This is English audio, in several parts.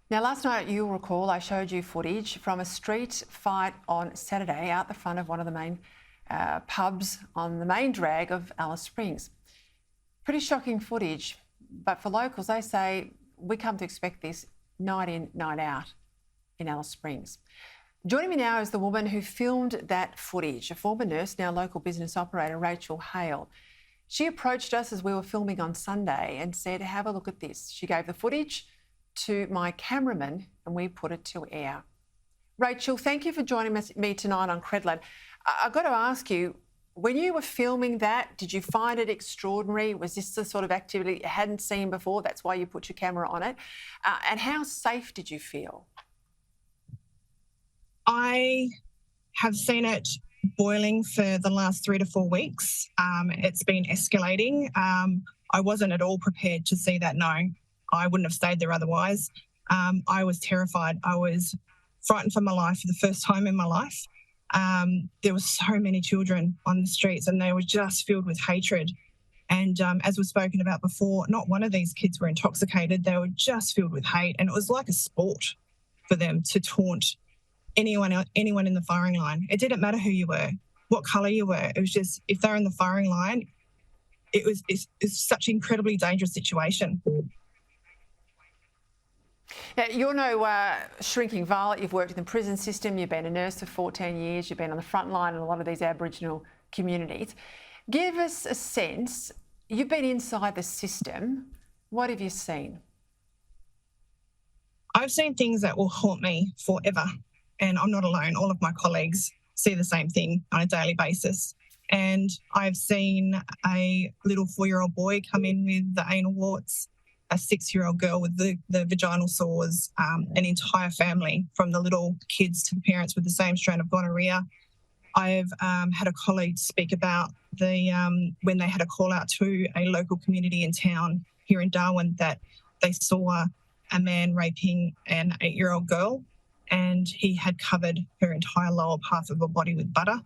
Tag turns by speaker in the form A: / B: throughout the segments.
A: Now, last night, you'll recall, I showed you footage from a street fight on Saturday out the front of one of the main pubs on the main drag of Alice Springs. Pretty shocking footage, but for locals, they say we come to expect this night in, night out in Alice Springs. Joining me now is the woman who filmed that footage, a former nurse, now local business operator, Rachel Hale. She approached us as we were filming on Sunday and said, have a look at this. She gave the footage to my cameraman and we put it to air. Rachel, thank you for joining me tonight on Credlin. I've got to ask you, when you were filming that, did you find it extraordinary? Was this the sort of activity you hadn't seen before? That's why you put your camera on it. And how safe did you feel?
B: I have seen it boiling for the last 3 to 4 weeks. It's been escalating. I wasn't at all prepared to see that, no. I wouldn't have stayed there otherwise. I was terrified. I was frightened for my life for the first time in my life. There were so many children on the streets and they were just filled with hatred. And as we've spoken about before, not one of these kids were intoxicated. They were just filled with hate. And it was like a sport for them to taunt anyone in the firing line. It didn't matter who you were, what colour you were. It was just, if they're in the firing line, it's such an incredibly dangerous situation.
A: Now, you're no shrinking violet. You've worked in the prison system. You've been a nurse for 14 years. You've been on the front line in a lot of these Aboriginal communities. Give us a sense. You've been inside the system. What have you seen?
B: I've seen things that will haunt me forever. And I'm not alone. All of my colleagues see the same thing on a daily basis. And I've seen a little 4-year-old boy come in with the anal warts, a 6-year-old girl with the vaginal sores, an entire family from the little kids to the parents with the same strain of gonorrhea. I've had a colleague speak about when they had a call out to a local community in town here in Darwin that they saw a man raping an 8-year-old girl and he had covered her entire lower part of her body with butter.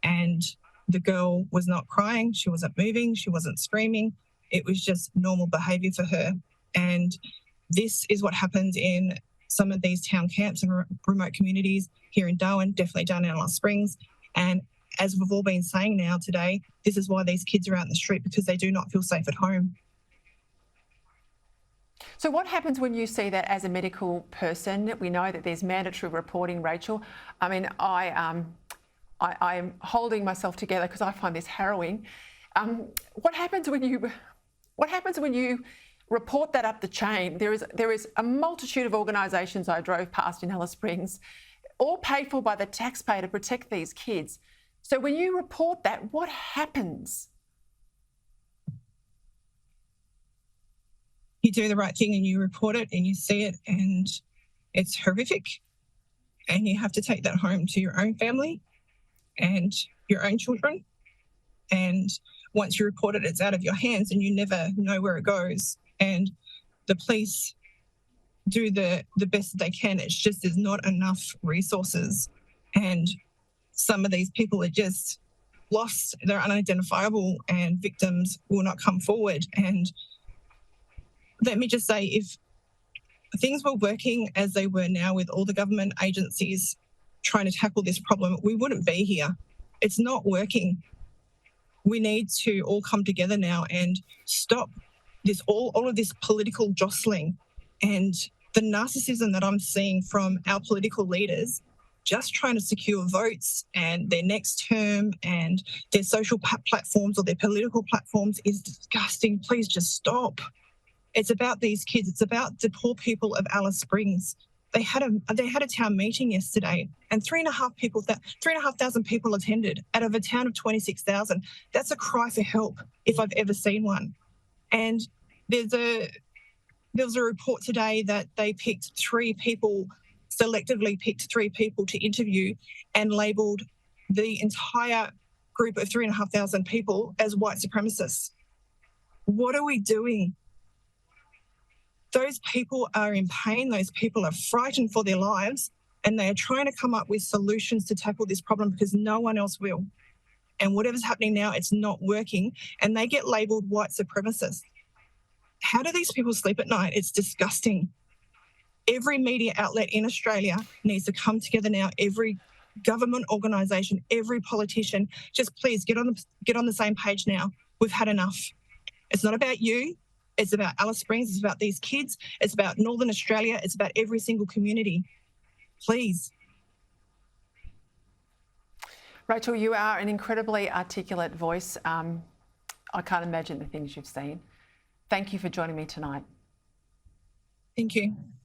B: And the girl was not crying, she wasn't moving, she wasn't screaming. It was just normal behaviour for her. And this is what happens in some of these town camps and remote communities here in Darwin, definitely down in Alice Springs. And as we've all been saying now today, this is why these kids are out in the street, because they do not feel safe at home.
A: So what happens when you see that as a medical person? We know that there's mandatory reporting, Rachel. I mean, I'm holding myself together because I find this harrowing. What happens when you report that up the chain? There is a multitude of organisations I drove past in Alice Springs, all paid for by the taxpayer to protect these kids. So when you report that, what happens?
B: You do the right thing and you report it and you see it and it's horrific. And you have to take that home to your own family and your own children. And once you report it, it's out of your hands and you never know where it goes. And the police do the best that they can. It's just there's not enough resources. And some of these people are just lost. They're unidentifiable and victims will not come forward. And let me just say, if things were working as they were now with all the government agencies trying to tackle this problem, we wouldn't be here. It's not working. We need to all come together now and stop this all of this political jostling and the narcissism that I'm seeing from our political leaders just trying to secure votes and their next term and their social platforms or their political platforms is disgusting. Please just stop. It's about these kids. It's about the poor people of Alice Springs. They had a town meeting yesterday and 3,500 people attended out of a town of 26,000. That's a cry for help if I've ever seen one. And there was a report today that they selectively picked 3 people to interview and labelled the entire group of 3,500 people as white supremacists. What are we doing? Those people are in pain. Those people are frightened for their lives and they are trying to come up with solutions to tackle this problem because no one else will. And whatever's happening now, it's not working and they get labelled white supremacists. How do these people sleep at night? It's disgusting. Every media outlet in Australia needs to come together now. Every government organisation, every politician, just please get on the same page now. We've had enough. It's not about you. It's about Alice Springs. It's about these kids. It's about Northern Australia. It's about every single community. Please.
A: Rachel, you are an incredibly articulate voice. I can't imagine the things you've seen. Thank you for joining me tonight.
B: Thank you.